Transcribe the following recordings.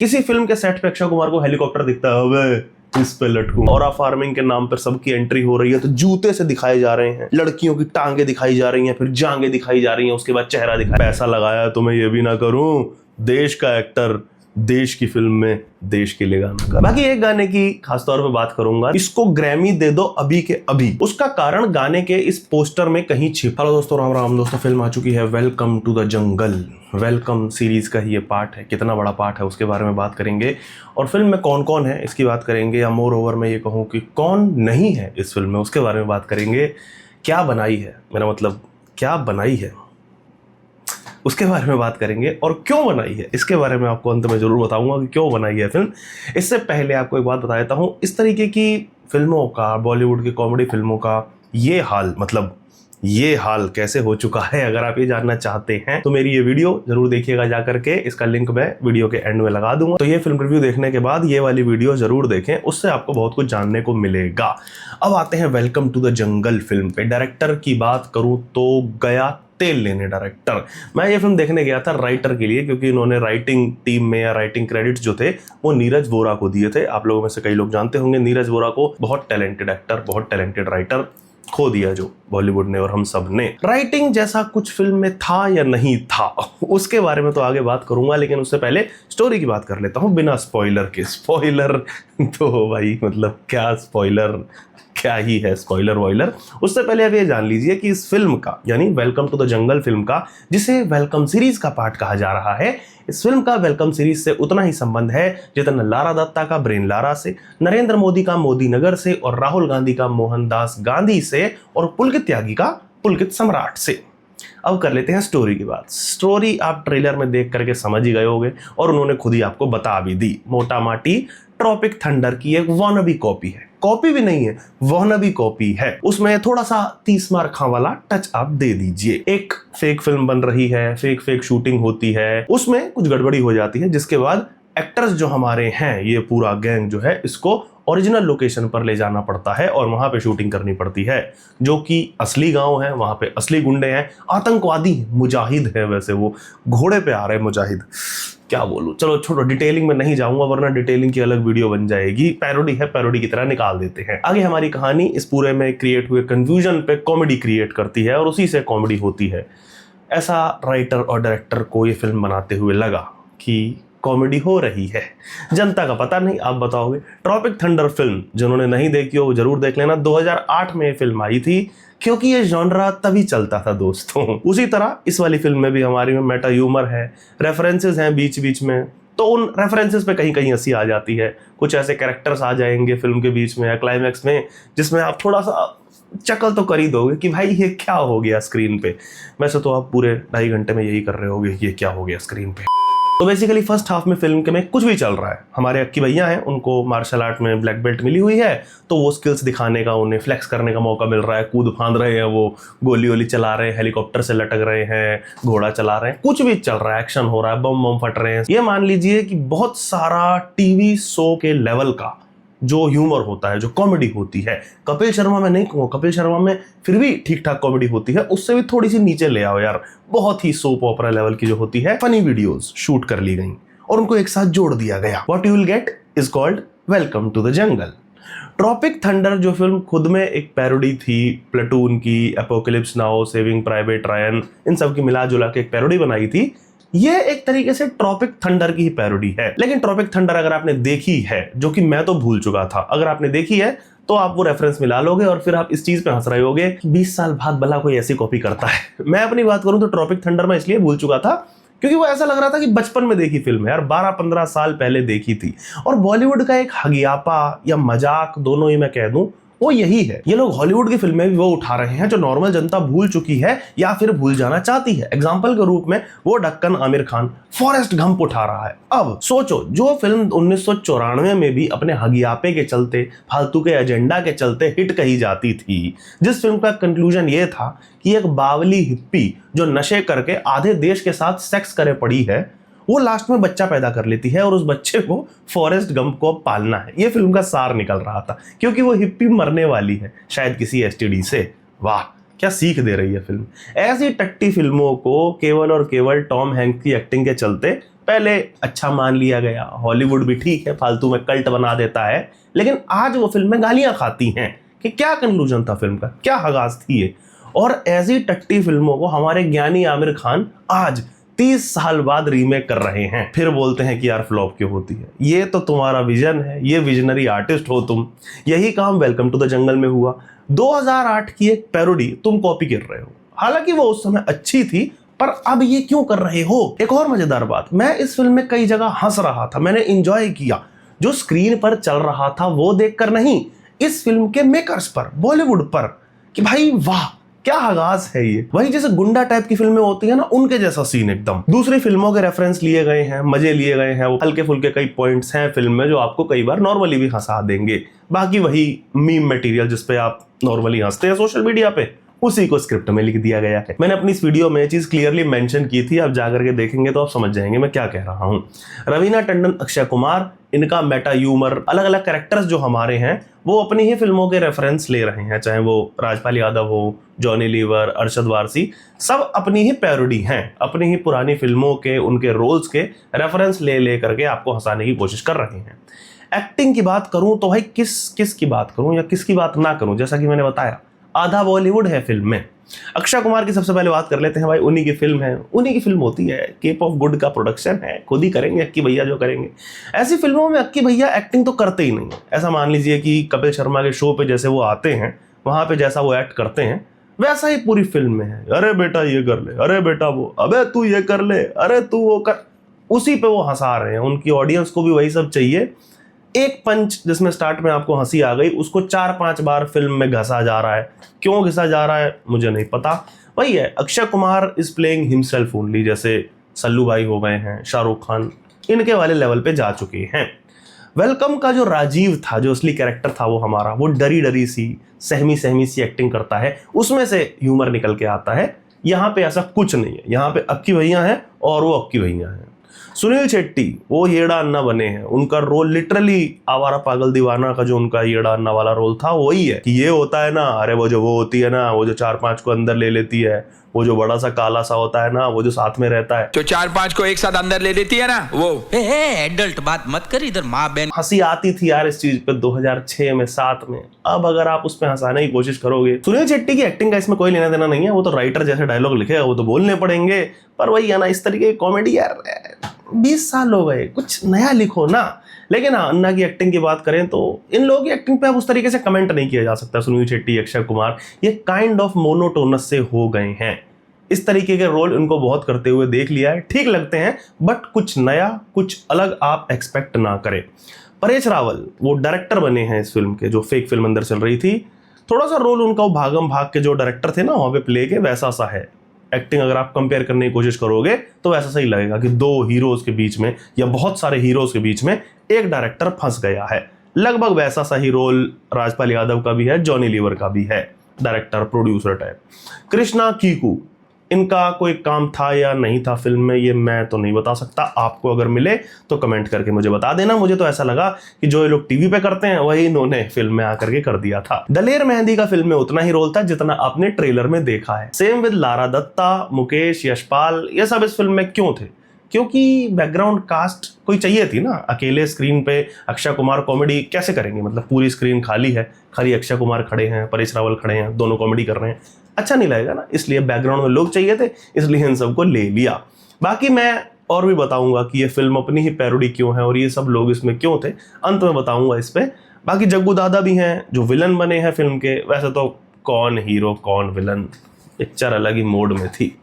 किसी फिल्म के सेट पे अक्षय कुमार को हेलीकॉप्टर दिखता है, अबे इस पे लटकूं। और फार्मिंग के नाम पर सबकी एंट्री हो रही है, तो जूते से दिखाए जा रहे हैं, लड़कियों की टांगे दिखाई जा रही हैं, फिर जांगे दिखाई जा रही हैं, उसके बाद चेहरा दिखाया। पैसा लगाया तो मैं ये भी ना करूं, देश का एक्टर देश की फिल्म में देश के लिए गाना कर। बाकी एक गाने की खासतौर पे बात करूंगा, इसको ग्रैमी दे दो अभी के अभी। उसका कारण गाने के इस पोस्टर में कहीं छिपा। हेलो दोस्तों, राम राम दोस्तों, फिल्म आ चुकी है welcome to the jungle. Welcome series का ही ये पार्ट है, कितना बड़ा पार्ट है उसके बारे में बात करेंगे, और फिल्म में कौन कौन है इसकी बात करेंगे, या मोर ओवर मैं ये कहूँ कि कौन नहीं है इस फिल्म में उसके बारे में बात करेंगे। क्या बनाई है, मेरा मतलब क्या बनाई है उसके बारे में बात करेंगे, और क्यों बनाई है इसके बारे में आपको अंत में जरूर बताऊंगा कि क्यों बनाई है फिल्म। इससे पहले आपको एक बात बता देता हूं, इस तरीके की फिल्मों का, बॉलीवुड की कॉमेडी फिल्मों का ये हाल, मतलब ये हाल कैसे हो चुका है, अगर आप ये जानना चाहते हैं तो मेरी ये वीडियो जरूर देखिएगा जा करके। इसका लिंक मैं वीडियो के एंड में लगा दूंगा, तो ये फिल्म रिव्यू देखने के बाद ये वाली वीडियो जरूर देखें, उससे आपको बहुत कुछ जानने को मिलेगा। अब आते हैं welcome to the jungle film पे। डायरेक्टर की बात करूं तो गया तेल लेने डायरेक्टर। मैं ये फिल्म देखने गया था राइटर के लिए, क्योंकि इन्होंने राइटिंग टीम में या राइटिंग क्रेडिट्स जो थे वो नीरज वोरा को दिए थे। आप लोगों में से कई लोग जानते होंगे नीरज वोरा को, बहुत टैलेंटेड एक्टर, बहुत टैलेंटेड राइटर खो दिया जो बॉलीवुड ने और हम सब ने। राइटिंग जैसा कुछ फिल्म में था या नहीं था उसके बारे में तो आगे बात करूंगा, लेकिन उससे पहले स्टोरी की बात कर लेता हूं बिना स्पॉइलर के। स्पॉइलर तो भाई मतलब क्या स्पॉइलर, क्या ही है स्पॉइलर वॉइलर। उससे पहले अब ये जान लीजिए कि इस फिल्म का, यानी welcome to the jungle film का, जिसे वेलकम सीरीज का पार्ट कहा जा रहा है, इस फिल्म का वेलकम सीरीज से उतना ही संबंध है जितना लारा दत्ता का ब्रेन लारा से, नरेंद्र मोदी का मोदी नगर से, और राहुल गांधी का मोहनदास गांधी से, और पुलकित त्यागी का पुलकित सम्राट से। अब कर लेते हैं स्टोरी की बात। स्टोरी आप ट्रेलर में देख करके समझ ही गए होंगे, और उन्होंने खुद ही आपको बता भी दी। मोटा माटी ट्रॉपिक थंडर की एक वानबी कॉपी है, कॉपी भी नहीं है, वानबी कॉपी है। उसमें थोड़ा सा 30 मार्क वाला टच आप दे दीजिए। एक फेक फिल्म बन रही है, फेक शूटिंग होती है, उसमें कुछ गड़बड़ी हो जाती है, जिसके बाद एक्टर्स जो हमारे हैं, ये पूरा गैंग जो है, इसको ओरिजिनल लोकेशन पर ले जाना पड़ता है और वहां पे शूटिंग करनी पड़ती है, जो कि असली गांव है, वहां पे असली गुंडे हैं, आतंकवादी मुजाहिद है। वैसे वो घोड़े पे आ रहे हैं मुजाहिद, क्या बोलूं, चलो छोड़ो, डिटेलिंग में नहीं जाऊंगा वरना डिटेलिंग की अलग वीडियो बन जाएगी। पैरोडी है, पैरोडी की तरह निकाल देते हैं। आगे हमारी कहानी इस पूरे में क्रिएट हुए कंफ्यूजन पे कॉमेडी क्रिएट करती है, और उसी से कॉमेडी होती है। ऐसा राइटर और डायरेक्टर को ये फिल्म बनाते हुए लगा कि कॉमेडी हो रही है, जनता का पता नहीं, आप बताओगे। ट्रॉपिक थंडर फिल्म जिन्होंने नहीं देखी हो वो जरूर देख लेना। 2008 में ये फिल्म आई थी, क्योंकि ये जॉनरा तभी चलता था दोस्तों। उसी तरह इस वाली फिल्म में भी हमारी में मेटा ह्यूमर है, रेफरेंसेस हैं बीच बीच में, तो उन रेफरेंसेस पे कहीं कहीं हंसी आ जाती है। कुछ ऐसे कैरेक्टर्स आ जाएंगे फिल्म के बीच में या क्लाइमैक्स में, जिसमें आप थोड़ा सा चकल तो कर ही दोगे कि भाई ये क्या हो गया स्क्रीन पे। वैसे तो आप पूरे 2.5 घंटे में यही कर रहे होगे, ये क्या हो गया स्क्रीन पे। तो बेसिकली फर्स्ट हाफ में फिल्म के में कुछ भी चल रहा है। हमारे अक्की भैया हैं, उनको मार्शल आर्ट में ब्लैक बेल्ट मिली हुई है, तो वो स्किल्स दिखाने का, उन्हें फ्लेक्स करने का मौका मिल रहा है। कूद फांद रहे हैं, वो गोली वोली चला रहे हैं, हेलीकॉप्टर से लटक रहे हैं, घोड़ा चला रहे हैं, कुछ भी चल रहा है, एक्शन हो रहा है, बम बम फट रहे हैं। ये मान लीजिए कि बहुत सारा टीवी शो के लेवल का जो ह्यूमर होता है, जो कॉमेडी होती है। कपिल शर्मा में नहीं कहूँ, कपिल शर्मा में फिर भी ठीक ठाक कॉमेडी होती है, उससे भी थोड़ी सी नीचे ले आओ यार। बहुत ही सोप ऑपरा लेवल की जो होती है, फनी वीडियोस शूट कर ली गई और उनको एक साथ जोड़ दिया गया। What you will get is called Welcome to the Jungle. Tropic Thunder जो फिल्म खुद में एक पैरोडी थी प्लेटून की, Apocalypse Now, Saving Private Ryan, इन सब की मिला जुला के एक पैरोडी बनाई थी। ये एक तरीके से ट्रॉपिक थंडर की ही पैरोडी है। लेकिन ट्रॉपिक थंडर अगर आपने देखी है, जो कि मैं तो भूल चुका था, अगर आपने देखी है तो आप वो रेफरेंस मिला लोगे और फिर आप इस चीज पे हंस रहे होगे कि 20 साल बाद भला कोई ऐसी कॉपी करता है। मैं अपनी बात करूं तो ट्रॉपिक थंडर में इसलिए भूल चुका था क्योंकि वो ऐसा लग रहा था कि बचपन में देखी फिल्म है यार, 12-15 साल पहले देखी थी। और बॉलीवुड का एक हगियापा या मजाक, दोनों ही मैं कह दूं, वो यही है। ये लोग हॉलीवुड की फिल्में भी वो उठा रहे हैं जो नॉर्मल जनता भूल चुकी है या फिर भूल जाना चाहती है। एग्जाम्पल के रूप में वो ढक्कन आमिर खान फॉरेस्ट गंप उठा रहा है। अब सोचो, जो फिल्म 1994 में भी अपने हगियापे के चलते, फालतू के एजेंडा के चलते हिट कही जाती थी, जिस फिल्म का कंक्लूजन ये था कि एक बावली हिप्पी जो नशे करके आधे देश के साथ सेक्स करे पड़ी है, वो लास्ट में बच्चा पैदा कर लेती है और उस बच्चे को फॉरेस्ट गंप को पालना है। ये फिल्म का सार निकल रहा था, क्योंकि वो हिप्पी मरने वाली है शायद किसी एसटीडी से। वाह, क्या सीख दे रही है फिल्म। ऐसी टट्टी फिल्मों को केवल और केवल टॉम हैंक्स की एक्टिंग के चलते पहले अच्छा मान लिया गया, हॉलीवुड भी ठीक है, फालतू में कल्ट बना देता है, लेकिन आज वो फिल्में गालियां खाती हैं कि क्या कंक्लूजन था फिल्म का, क्या हगाज थी ये। और ऐसी टट्टी फिल्मों को हमारे ज्ञानी आमिर खान आज 30 साल बाद रीमेक कर रहे हैं, फिर बोलते हैं कि यार फ्लॉप क्यों होती है। ये तो तुम्हारा विजन है, ये विजनरी आर्टिस्ट हो तुम। यही काम वेलकम टू द जंगल में हुआ। 2008 की एक पैरोडी तुम कॉपी कर रहे हो, हालांकि वो उस समय अच्छी थी, पर अब ये क्यों कर रहे हो। एक और मजेदार बात, मैं इस फिल्म में कई जगह हंस रहा था, मैंने एंजॉय किया। जो स्क्रीन पर चल रहा था वो देखकर नहीं, इस फिल्म के मेकर्स पर, बॉलीवुड पर, कि भाई वाह क्या आगाज है ये। वही जैसे गुंडा टाइप की फिल्में होती है ना, उनके जैसा सीन एकदम। दूसरी फिल्मों के रेफरेंस लिए गए हैं, मजे लिए गए हैं, वो हल्के फुल्के कई पॉइंट्स हैं फिल्म में जो आपको कई बार नॉर्मली भी हंसा देंगे। बाकी वही मीम मटेरियल जिसपे आप नॉर्मली हंसते हैं सोशल मीडिया पे, उसी को स्क्रिप्ट में लिख दिया गया है। मैंने अपनी इस वीडियो में चीज क्लियरली मेंशन की थी, आप जाकर के देखेंगे तो आप समझ जाएंगे मैं क्या कह रहा हूं। रवीना टंडन, अक्षय कुमार, इनका मेटा ह्यूमर, अलग अलग कैरेक्टर्स जो हमारे हैं वो अपनी ही फिल्मों के रेफरेंस ले रहे हैं, चाहे वो राजपाल यादव हो, जॉनी लीवर, अरशद वारसी, सब अपनी ही पैरोडी हैं, अपनी ही पुरानी फिल्मों के उनके रोल्स के रेफरेंस ले करके आपको हंसाने की कोशिश कर रहे हैं। एक्टिंग की बात करूं तो भाई किस की बात करूं या किसकी बात ना करूं, जैसा कि मैंने बताया आधा बॉलीवुड है फिल्म में। अक्षय कुमार की सबसे पहले बात कर लेते हैं भाई, उन्हीं की फिल्म है, उन्हीं की फिल्म होती है, केप ऑफ गुड का प्रोडक्शन है, खुद ही करेंगे अक्की भैया जो करेंगे। ऐसी फिल्मों में अक्की भैया एक्टिंग तो करते ही नहीं। ऐसा मान लीजिए कि कपिल शर्मा के शो पे जैसे वो आते हैं, वहां पे जैसा वो एक्ट करते हैं वैसा ही पूरी फिल्म में है। अरे बेटा ये कर ले, अरे बेटा वो, अबे तू ये कर ले, अरे तू वो कर, उसी पे वो हंसा रहे हैं। उनकी ऑडियंस को भी वही सब चाहिए। एक पंच जिसमें स्टार्ट में आपको हंसी आ गई, उसको 4-5 बार फिल्म में घसा जा रहा है। क्यों घसा जा रहा है मुझे नहीं पता। वही है, Akshay Kumar is playing himself only, जैसे सल्लू भाई हो गए हैं, शाहरुख खान, इनके वाले लेवल पे जा चुके हैं। वेलकम का जो राजीव था, जो असली कैरेक्टर था वो हमारा, वो डरी डरी सी, सहमी सी एक्टिंग करता है, उसमें से ह्यूमर निकल के आता है। यहाँ पे ऐसा कुछ नहीं है, यहाँ पे अक्की भैया हैं और वो अक्की भैया हैं। सुनील शेट्टी वो येड़ा अन्ना बने हैं, उनका रोल लिटरली आवारा पागल दीवाना का जो उनका येड़ा अन्ना वाला रोल था वही है कि ये होता है ना, अरे वो होती है ना, वो जो 4-5 को अंदर ले लेती है, वो जो बड़ा सा काला सा होता है ना, वो जो साथ में रहता है, जो 4-5 को एक साथ अंदर ले लेती है ना, वो। एडल्ट बात मत कर इधर, माँ बहन। हंसी आती थी यार इस चीज पे 2006 में, 7 में। अब अगर आप उस पे हंसाने की कोशिश करोगे, सुनील शेट्टी की एक्टिंग का इसमें कोई लेना देना नहीं है, वो तो राइटर जैसे डायलॉग लिखेगा वो तो बोलने पड़ेंगे, पर वही है ना, इस तरीके की कॉमेडी यार 20 साल हो गए, कुछ नया लिखो ना। लेकिन हाँ, अन्ना की एक्टिंग की बात करें तो इन लोगों की एक्टिंग पे अब उस तरीके से कमेंट नहीं किया जा सकता। सुनील शेट्टी, अक्षय कुमार ये काइंड ऑफ मोनोटोनस से हो गए हैं। इस तरीके के रोल इनको बहुत करते हुए देख लिया है, ठीक लगते हैं, बट कुछ नया, कुछ अलग आप एक्सपेक्ट ना करें। परेश रावल वो डायरेक्टर बने हैं इस फिल्म के, जो फेक फिल्म अंदर चल रही थी। थोड़ा सा रोल उनका वो भागम भाग के जो डायरेक्टर थे ना वहाँ पे प्ले के, वैसा सा है। एक्टिंग अगर आप कंपेयर करने की कोशिश करोगे तो वैसा सही लगेगा कि 2 हीरोज के बीच में या बहुत सारे हीरोज के बीच में एक डायरेक्टर फंस गया है। लगभग वैसा सा ही रोल राजपाल यादव का भी है, जॉनी लीवर का भी है, director producer type. Krishna Kiku, इनका कोई काम था या नहीं था फिल्म में, ये मैं तो नहीं बता सकता। आपको अगर मिले तो कमेंट करके मुझे बता देना। मुझे तो ऐसा लगा कि जो ये लोग टीवी पे करते हैं वही इन्होंने फिल्म में आकर के कर दिया था। दलेर मेहंदी का फिल्म में उतना ही रोल था जितना आपने ट्रेलर में देखा है। सेम विद लारा दत्ता, मुकेश, यशपाल, ये सब इस फिल्म में क्यों थे? क्योंकि बैकग्राउंड कास्ट कोई चाहिए थी ना। अकेले स्क्रीन पे अक्षय कुमार कॉमेडी कैसे करेंगे, मतलब पूरी स्क्रीन खाली है, खाली अक्षय कुमार खड़े हैं, परेश रावल खड़े हैं, दोनों कॉमेडी कर रहे हैं, अच्छा नहीं लगेगा ना। इसलिए बैकग्राउंड में लोग चाहिए थे, इसलिए इन सबको ले लिया। बाकी मैं और भी बताऊंगा कि ये फिल्म अपनी ही पैरोडी क्यों है और ये सब लोग इसमें क्यों थे, अंत में बताऊंगा इस पे। बाकी जग्गू दादा भी हैं जो विलन बने हैं फिल्म के। वैसे तो कौन हीरो कौन विलन, पिक्चर अलग ही मोड में थी।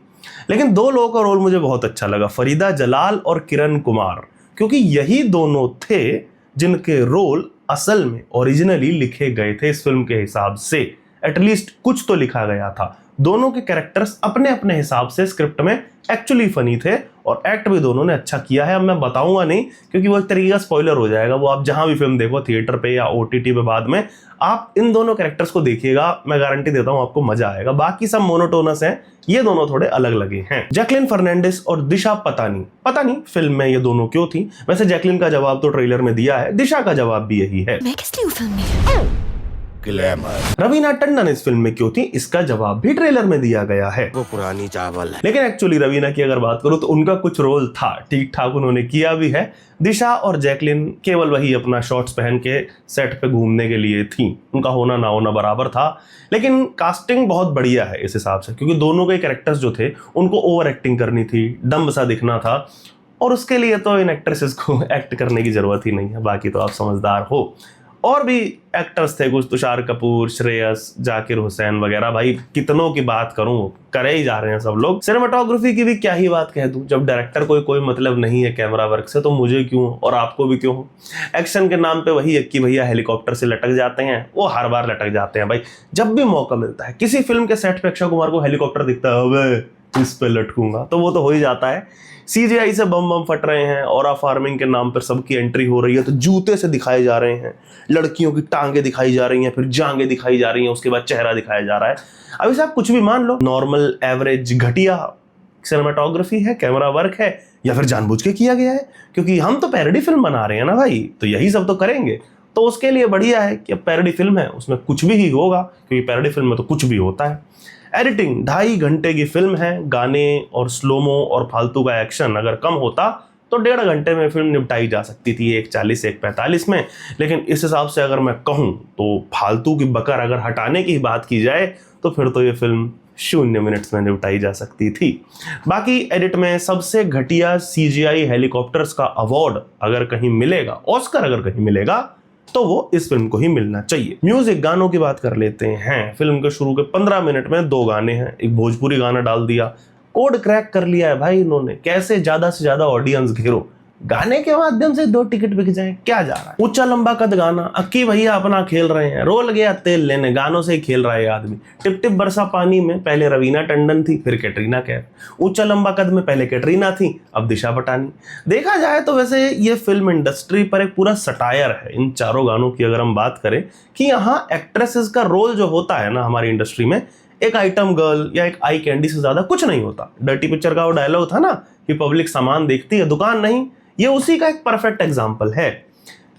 लेकिन 2 लोगों का रोल मुझे बहुत अच्छा लगा, फरीदा जलाल और किरण कुमार, क्योंकि यही दोनों थे जिनके रोल असल में ओरिजिनली लिखे गए थे इस फिल्म के हिसाब से। एटलीस्ट कुछ तो लिखा गया था। दोनों के कैरेक्टर्स अपने अपने हिसाब से स्क्रिप्ट में एक्चुअली फनी थे और एक्ट भी दोनों ने अच्छा किया है। अब मैं बताऊंगा नहीं क्योंकि वो एक तरीके का स्पॉइलर हो जाएगा। वो आप जहां भी फिल्म देखो, थिएटर पे या OTT पे, बाद में आप इन दोनों कैरेक्टर्स को देखिएगा, मैं गारंटी देता हूं आपको मजा आएगा। बाकी सब मोनोटोनस हैं, ये दोनों थोड़े अलग लगे हैं। जैकलिन फर्नांडिस और दिशा पता नहीं फिल्म में ये दोनों क्यों थी। वैसे जैकलिन का जवाब तो ट्रेलर में दिया है, दिशा का जवाब भी यही है। मैं किस लिए हूं फिल्म में? ग्लैमर। रवीना टंडन इस फिल्म में क्यों थी, इसका जवाब भी ट्रेलर में दिया गया है। वो पुरानी चावल है। लेकिन एक्चुअली रवीना की अगर बात करूं तो उनका कुछ रोल था, ठीक ठाक उन्होंने किया भी है। दिशा और जैकलिन केवल वही अपना शॉर्ट्स पहन के सेट पे घूमने के लिए थी, उनका होना ना होना बराबर था। लेकिन कास्टिंग बहुत बढ़िया है इस हिसाब से, क्योंकि दोनों के कैरेक्टर्स जो थे उनको ओवर एक्टिंग करनी थी, डम्ब सा दिखना था, और उसके लिए तो इन एक्ट्रेसेस को एक्ट करने की जरूरत ही नहीं है, बाकी तो आप समझदार हो। और भी एक्टर्स थे कुछ, तुषार कपूर, श्रेयस, जाकिर हुसैन वगैरह, भाई कितनों की बात करूं, करे ही जा रहे हैं सब लोग। सिनेमाटोग्राफी की भी क्या ही बात कह दूं, जब डायरेक्टर कोई मतलब नहीं है कैमरा वर्क से, तो मुझे क्यों और आपको भी क्यों। एक्शन के नाम पे वही अक्की भैया हेलीकॉप्टर से लटक जाते हैं, वो हर बार लटक जाते हैं भाई। जब भी मौका मिलता है किसी फिल्म के सेट पे अक्षय कुमार को हेलीकॉप्टर दिखता है, अबे इस पे लटकूंगा, तो वो तो हो ही जाता है। सीजीआई से बम फट रहे हैं, ऑरा फार्मिंग के नाम पर सबकी एंट्री हो रही है, तो जूते से दिखाए जा रहे हैं, लड़कियों की टांगे दिखाई जा रही हैं, फिर जांगे दिखाई जा रही हैं, उसके बाद चेहरा दिखाया जा रहा है। अब इसे आप कुछ भी मान लो, नॉर्मल एवरेज घटिया सिनेमाटोग्राफी है, कैमरा वर्क है, या फिर जानबूझ के किया गया है, क्योंकि हम तो पैरोडी फिल्म बना रहे हैं ना भाई, तो यही सब तो करेंगे। तो उसके लिए बढ़िया है कि अब पैरोडी फिल्म है, उसमें कुछ भी ही होगा, क्योंकि पैरोडी फिल्म में तो कुछ भी होता है। एडिटिंग 2.5 घंटे की फिल्म है, गाने और स्लोमो और फालतू का एक्शन अगर कम होता तो 1.5 घंटे में फिल्म निपटाई जा सकती थी, 1:40 1:45 में। लेकिन इस हिसाब से अगर मैं कहूं तो फालतू की बकर अगर हटाने की बात की जाए तो फिर तो ये फिल्म 0 मिनट्स में निपटाई जा सकती थी। बाकी एडिट में सबसे घटिया CGI हेलीकॉप्टर्स का अवार्ड अगर कहीं मिलेगा, ऑस्कर अगर कहीं मिलेगा, तो वो इस फिल्म को ही मिलना चाहिए। म्यूजिक, गानों की बात कर लेते हैं। फिल्म के शुरू के 15 मिनट में 2 गाने हैं, एक भोजपुरी गाना डाल दिया, कोड क्रैक कर लिया है भाई इन्होंने, कैसे ज्यादा से ज्यादा ऑडियंस घेरो, गाने के माध्यम से 2 टिकट बिक जाए, क्या जा रहा है। ऊंचा लंबा कद गाना, अक्की भैया अपना खेल रहे हैं, रोल गया तेल लेने, गानों से ही खेल रहा है आदमी। टिप टिप बरसा पानी में पहले रवीना टंडन थी, फिर कैटरीना कैफ। ऊंचा लंबा कद में पहले कैटरीना थी, अब दिशा पटानी। देखा जाए तो वैसे ये फिल्म इंडस्ट्री पर एक पूरा सटायर है, इन चारों गानों की अगर हम बात करें, कि यहाँ एक्ट्रेसेस का रोल जो होता है ना हमारी इंडस्ट्री में, एक आइटम गर्ल या एक आई कैंडी से ज्यादा कुछ नहीं होता। डर्टी पिक्चर का वो डायलॉग था ना कि पब्लिक सामान देखती है, दुकान नहीं, ये उसी का एक परफेक्ट एग्जाम्पल है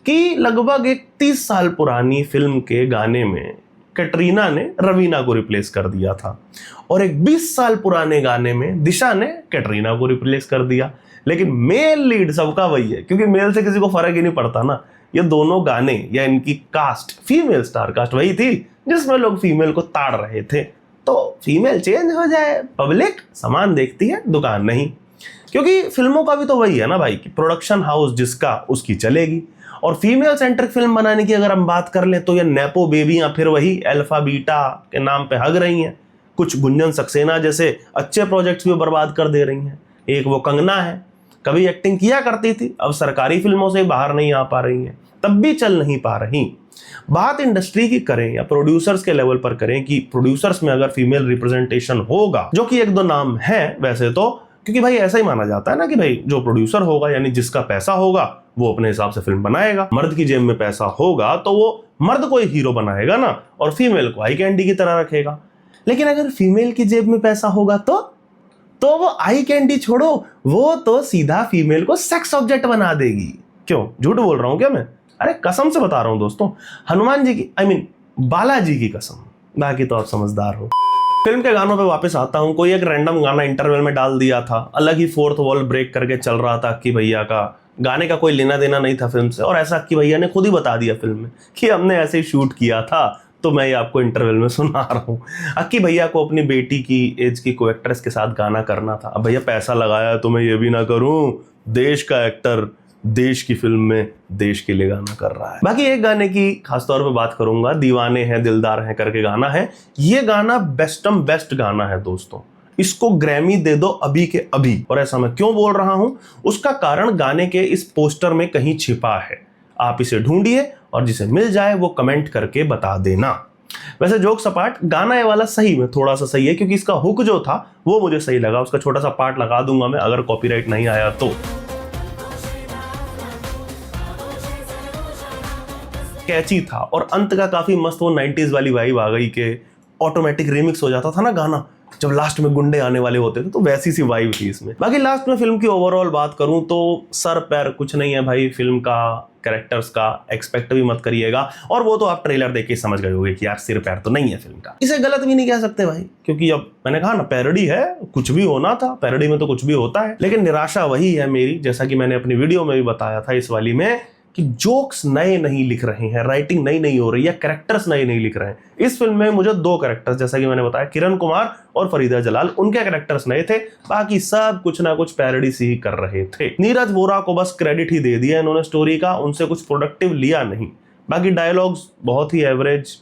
कि लगभग एक 30 साल पुरानी फिल्म के गाने में कैटरीना ने रवीना को रिप्लेस कर दिया था, और एक 20 साल पुराने गाने में दिशा ने कैटरीना को रिप्लेस कर दिया। लेकिन मेल लीड सबका वही है, क्योंकि मेल से किसी को फर्क ही नहीं पड़ता ना। ये दोनों गाने या इनकी कास्ट, फीमेल स्टार कास्ट वही थी जिसमें लोग फीमेल को ताड़ रहे थे। तो फीमेल चेंज हो जाए, पब्लिक सामान देखती है, दुकान नहीं। क्योंकि फिल्मों का भी तो वही है ना भाई, कि प्रोडक्शन हाउस जिसका उसकी चलेगी। और फीमेल सेंट्रिक फिल्म बनाने की अगर हम बात कर ले तो ये नेपो बेबियां फिर वही अल्फा बीटा के नाम पे हग रही हैं। कुछ गुंजन सक्सेना जैसे अच्छे प्रोजेक्ट्स भी बर्बाद कर दे रही हैं। एक वो कंगना है, कभी एक्टिंग किया करती थी, अब सरकारी फिल्मों से बाहर नहीं आ पा रही हैं, तब भी चल नहीं पा रही। बात इंडस्ट्री की करें या प्रोड्यूसर्स के लेवल पर करें कि प्रोड्यूसर्स में अगर फीमेल रिप्रेजेंटेशन होगा, जो कि 1-2 नाम है वैसे तो, क्योंकि भाई ऐसा ही माना जाता है ना कि भाई जो प्रोड्यूसर होगा यानी जिसका पैसा होगा वो अपने हिसाब से फिल्म बनाएगा। मर्द की जेब में पैसा होगा तो वो मर्द को ही हीरो बनाएगा ना, और फीमेल को आई कैंडी की तरह रखेगा। लेकिन अगर फीमेल की जेब में पैसा होगा तो वो आई कैंडी छोड़ो, वो तो सीधा फीमेल को सेक्स ऑब्जेक्ट बना देगी। क्यों, झूठ बोल रहा हूं क्या मैं? अरे कसम से बता रहा हूं दोस्तों, हनुमान जी की बालाजी की कसम, बाकी तो आप समझदार हो। फिल्म के गानों पे वापस आता हूं। कोई एक रैंडम गाना इंटरवल में डाल दिया था, अलग ही फोर्थ वॉल ब्रेक करके चल रहा था अक्की भैया का। गाने का कोई लेना देना नहीं था फिल्म से, और ऐसा अक्की भैया ने खुद ही बता दिया फिल्म में कि हमने ऐसे ही शूट किया था, तो मैं ये आपको इंटरवल में सुना रहा हूँ। अक्की भैया को अपनी बेटी की एज की को एक्ट्रेस के साथ गाना करना था। अब भैया पैसा लगाया है तो मैं ये भी ना करूँ, देश का एक्टर देश की फिल्म में देश के लिए गाना कर रहा है। बाकी एक गाने की खासतौर पे बात करूंगा, दीवाने हैं दिलदार हैं करके गाना है। ये गाना बेस्टम बेस्ट गाना है दोस्तों, इसको ग्रैमी दे दो अभी के अभी। और ऐसा मैं क्यों बोल रहा हूं, उसका कारण गाने के इस पोस्टर में कहीं छिपा है। आप इसे ढूंढिए और जिसे मिल जाए वो कमेंट करके बता देना। वैसे जोक सपाट, गाना ये वाला सही में थोड़ा सा सही है, क्योंकि इसका हुक जो था वो मुझे सही लगा। उसका छोटा सा पार्ट लगा दूंगा मैं अगर कॉपीराइट नहीं आया तो। कैची था और अंत का काफी मस्त वो 90s वाली वाइब आ गई के ऑटोमेटिक रिमिक्स हो जाता था ना गाना, जब लास्ट में गुंडे आने वाले होते थे, तो वैसी सी वाइब थी इसमें। बाकी लास्ट में फिल्म की ओवरऑल बात करूं तो सर पैर कुछ नहीं है भाई फिल्म का, कैरेक्टर्स का एक्सपेक्ट भी मत करिएगा, और वो तो आप ट्रेलर देख के समझ गए होंगे कि यार सिर पैर तो नहीं है फिल्म का। इसे गलत भी नहीं कह सकते भाई, क्योंकि अब मैंने कहा ना पैरोडी है, कुछ भी होना था, पैरोडी में तो कुछ भी होता है। लेकिन निराशा वही है मेरी, जैसा कि मैंने अपनी वीडियो में भी बताया था इस वाली में, कि जोक्स नए नहीं लिख रहे हैं, राइटिंग नई नहीं हो रही है, कैरेक्टर्स नए नहीं लिख रहे हैं। इस फिल्म में मुझे 2 कैरेक्टर्स, जैसा कि मैंने बताया, किरण कुमार और फरीदा जलाल, उनके कैरेक्टर्स नए थे, बाकी सब कुछ ना कुछ पैरोडी सी ही कर रहे थे। नीरज वोरा को बस क्रेडिट ही दे दिया इन्होंने स्टोरी का, उनसे कुछ प्रोडक्टिव लिया नहीं। बाकी डायलॉग्स बहुत ही एवरेज,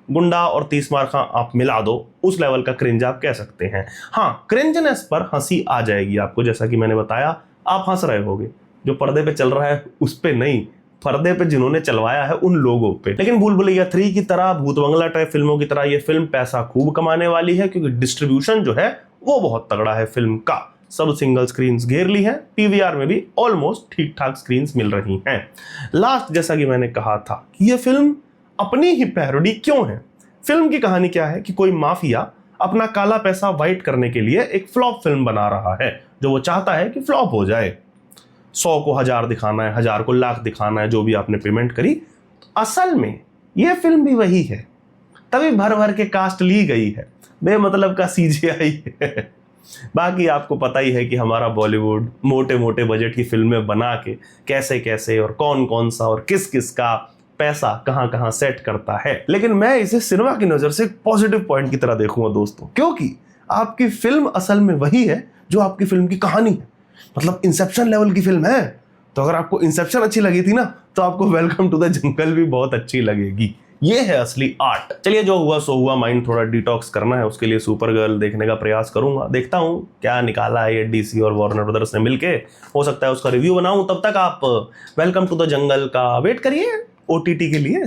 गुंडा और 30 मार खां आप मिला दो, उस लेवल का क्रिंज आप कह सकते हैं। हाँ, क्रिंजनेस पर हंसी आ जाएगी आपको, जैसा कि मैंने बताया, आप हंस रहे होगे, जो पर्दे पे चल रहा है उस पे नहीं, पर्दे पे जिन्होंने चलवाया है उन लोगों पे। लेकिन भूल भुलैया 3 की तरह, भूत बंगला टाइप फिल्मों की तरह ये फिल्म पैसा खूब कमाने वाली है, क्योंकि डिस्ट्रीब्यूशन जो है वो बहुत तगड़ा है फिल्म का। सब सिंगल स्क्रीन्स घेर ली हैं, पीवीआर में भी ऑलमोस्ट ठीक ठाक स्क्रीन्स मिल रही हैं। लास्ट, जैसा कि मैंने कहा था कि ये फिल्म अपनी ही पैरोडी क्यों है। फिल्म की कहानी क्या है कि कोई माफिया अपना काला पैसा वाइट करने के लिए एक फ्लॉप फिल्म बना रहा है, जो वो चाहता है कि फ्लॉप हो जाए। 100 को 1000 दिखाना है, 1000 को लाख दिखाना है, जो भी आपने पेमेंट करी। तो असल में ये फिल्म भी वही है, तभी भर भर के कास्ट ली गई है, बेमतलब का सीजीआई है। बाकी आपको पता ही है कि हमारा बॉलीवुड मोटे मोटे बजट की फिल्में बना के कैसे कैसे और कौन कौन सा और किस किस का पैसा कहां कहां सेट करता है। लेकिन मैं इसे सिनेमा की नजर से एक पॉजिटिव पॉइंट की तरह देखूंगा दोस्तों, क्योंकि आपकी फिल्म असल में वही है जो आपकी फिल्म की कहानी है। मतलब इंसेप्शन लेवल की फिल्म है, तो अगर आपको इंसेप्शन अच्छी लगी थी ना, तो आपको वेलकम टू द जंगल भी बहुत अच्छी लगेगी। ये है असली आर्ट। चलिए, जो हुआ सो हुआ, माइंड थोड़ा डिटॉक्स करना है, उसके लिए सुपर गर्ल देखने का प्रयास करूंगा। देखता हूं क्या निकाला है ये डीसी और वार्नर ब्रदर्स ने मिलके, हो सकता है उसका रिव्यू बनाऊं। तब तक आप वेलकम टू द जंगल का वेट करिए ओटीटी के लिए।